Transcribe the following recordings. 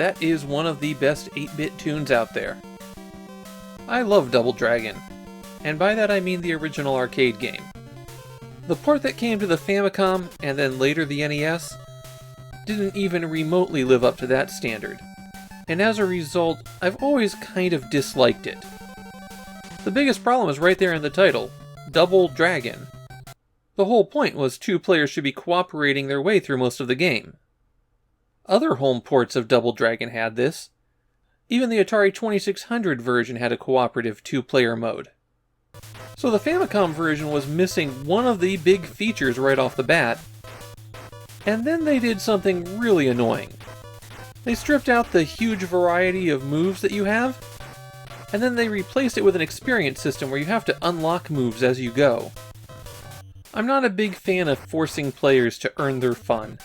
that is one of the best 8-bit tunes out there. I love Double Dragon, and by that I mean the original arcade game. The port that came to the Famicom, and then later the NES, didn't even remotely live up to that standard, and as a result, I've always kind of disliked it. The biggest problem is right there in the title, Double Dragon. The whole point was 2 players should be cooperating their way through most of the game. Other home ports of Double Dragon had this. Even the Atari 2600 version had a cooperative 2-player mode. So the Famicom version was missing one of the big features right off the bat, and then they did something really annoying. They stripped out the huge variety of moves that you have, and then they replaced it with an experience system where you have to unlock moves as you go. I'm not a big fan of forcing players to earn their fun,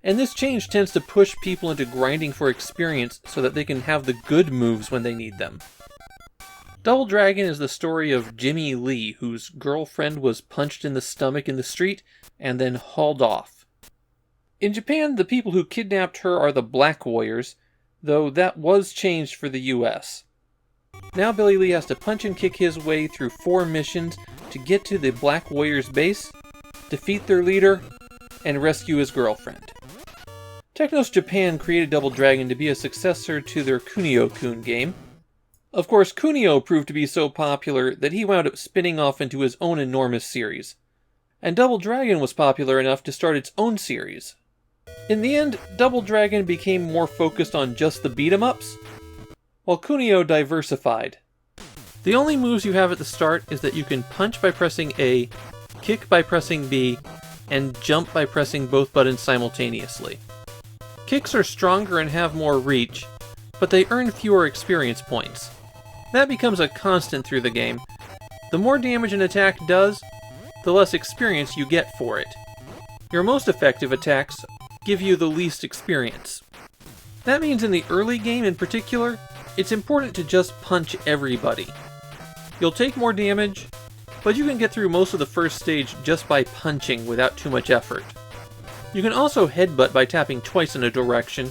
and this change tends to push people into grinding for experience so that they can have the good moves when they need them. Double Dragon is the story of Jimmy Lee, whose girlfriend was punched in the stomach in the street and then hauled off. In Japan, the people who kidnapped her are the Black Warriors, though that was changed for the US. Now Billy Lee has to punch and kick his way through 4 missions to get to the Black Warriors' base, defeat their leader, and rescue his girlfriend. Technos Japan created Double Dragon to be a successor to their Kunio-kun game. Of course, Kunio proved to be so popular that he wound up spinning off into his own enormous series. And Double Dragon was popular enough to start its own series. In the end, Double Dragon became more focused on just the beat-em-ups, while Kunio diversified. The only moves you have at the start is that you can punch by pressing A, kick by pressing B, and jump by pressing both buttons simultaneously. Kicks are stronger and have more reach, but they earn fewer experience points. That becomes a constant through the game. The more damage an attack does, the less experience you get for it. Your most effective attacks give you the least experience. That means in the early game in particular, it's important to just punch everybody. You'll take more damage, but you can get through most of the first stage just by punching without too much effort. You can also headbutt by tapping twice in a direction,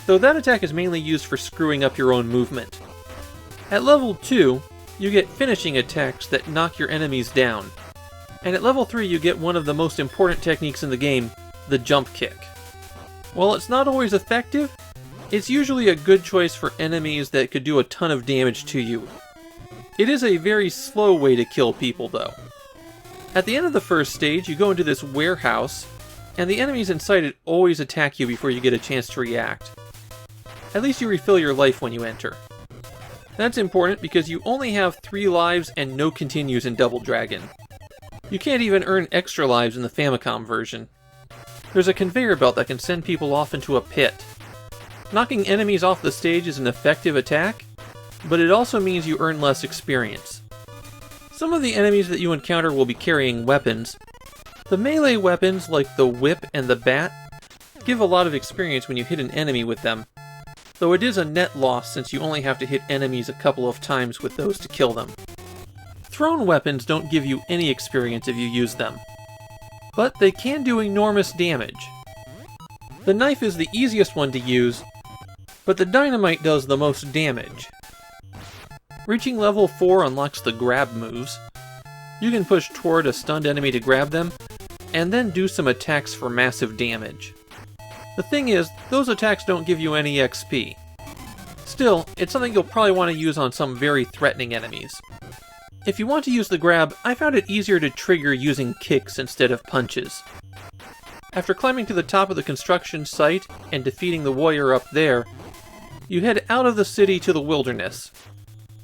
though that attack is mainly used for screwing up your own movement. At level 2, you get finishing attacks that knock your enemies down, and at level 3 you get one of the most important techniques in the game, the jump kick. While it's not always effective, it's usually a good choice for enemies that could do a ton of damage to you. It is a very slow way to kill people though. At the end of the first stage, you go into this warehouse, and the enemies inside it always attack you before you get a chance to react. At least you refill your life when you enter. That's important because you only have 3 lives and no continues in Double Dragon. You can't even earn extra lives in the Famicom version. There's a conveyor belt that can send people off into a pit. Knocking enemies off the stage is an effective attack, but it also means you earn less experience. Some of the enemies that you encounter will be carrying weapons. The melee weapons, like the whip and the bat, give a lot of experience when you hit an enemy with them, though it is a net loss since you only have to hit enemies a couple of times with those to kill them. Thrown weapons don't give you any experience if you use them, but they can do enormous damage. The knife is the easiest one to use, but the dynamite does the most damage. Reaching level 4 unlocks the grab moves. You can push toward a stunned enemy to grab them, and then do some attacks for massive damage. The thing is, those attacks don't give you any XP. Still, it's something you'll probably want to use on some very threatening enemies. If you want to use the grab, I found it easier to trigger using kicks instead of punches. After climbing to the top of the construction site and defeating the warrior up there, you head out of the city to the wilderness.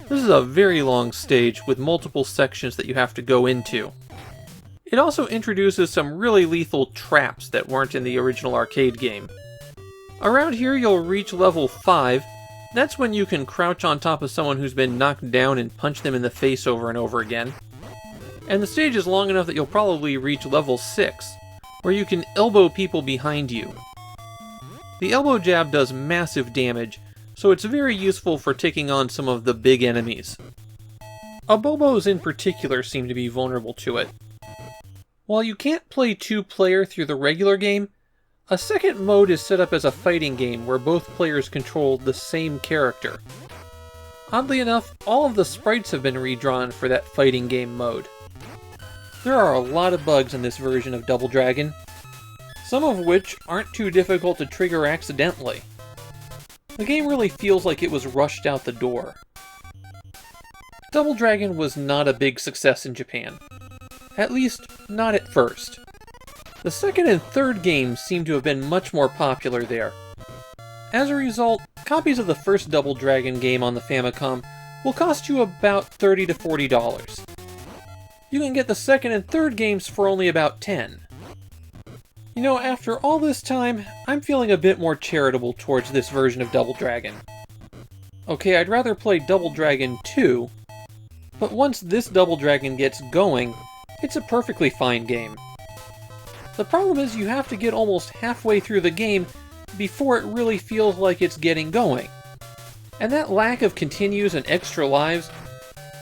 This is a very long stage with multiple sections that you have to go into. It also introduces some really lethal traps that weren't in the original arcade game. Around here you'll reach level 5. That's when you can crouch on top of someone who's been knocked down and punch them in the face over and over again. And the stage is long enough that you'll probably reach level 6, where you can elbow people behind you. The elbow jab does massive damage, so it's very useful for taking on some of the big enemies. Abobos in particular seem to be vulnerable to it. While you can't play 2-player through the regular game, A second mode is set up as a fighting game where both players control the same character. Oddly enough, all of the sprites have been redrawn for that fighting game mode. There are a lot of bugs in this version of Double Dragon, some of which aren't too difficult to trigger accidentally. The game really feels like it was rushed out the door. Double Dragon was not a big success in Japan. At least, not at first. The second and third games seem to have been much more popular there. As a result, copies of the first Double Dragon game on the Famicom will cost you about $30 to $40. You can get the second and third games for only about $10. You know, after all this time, I'm feeling a bit more charitable towards this version of Double Dragon. Okay, I'd rather play Double Dragon 2, but once this Double Dragon gets going, it's a perfectly fine game. The problem is you have to get almost halfway through the game before it really feels like it's getting going. And that lack of continues and extra lives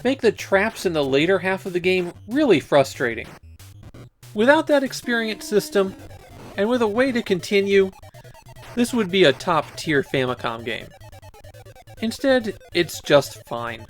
make the traps in the later half of the game really frustrating. Without that experience system, and with a way to continue, this would be a top-tier Famicom game. Instead, it's just fine.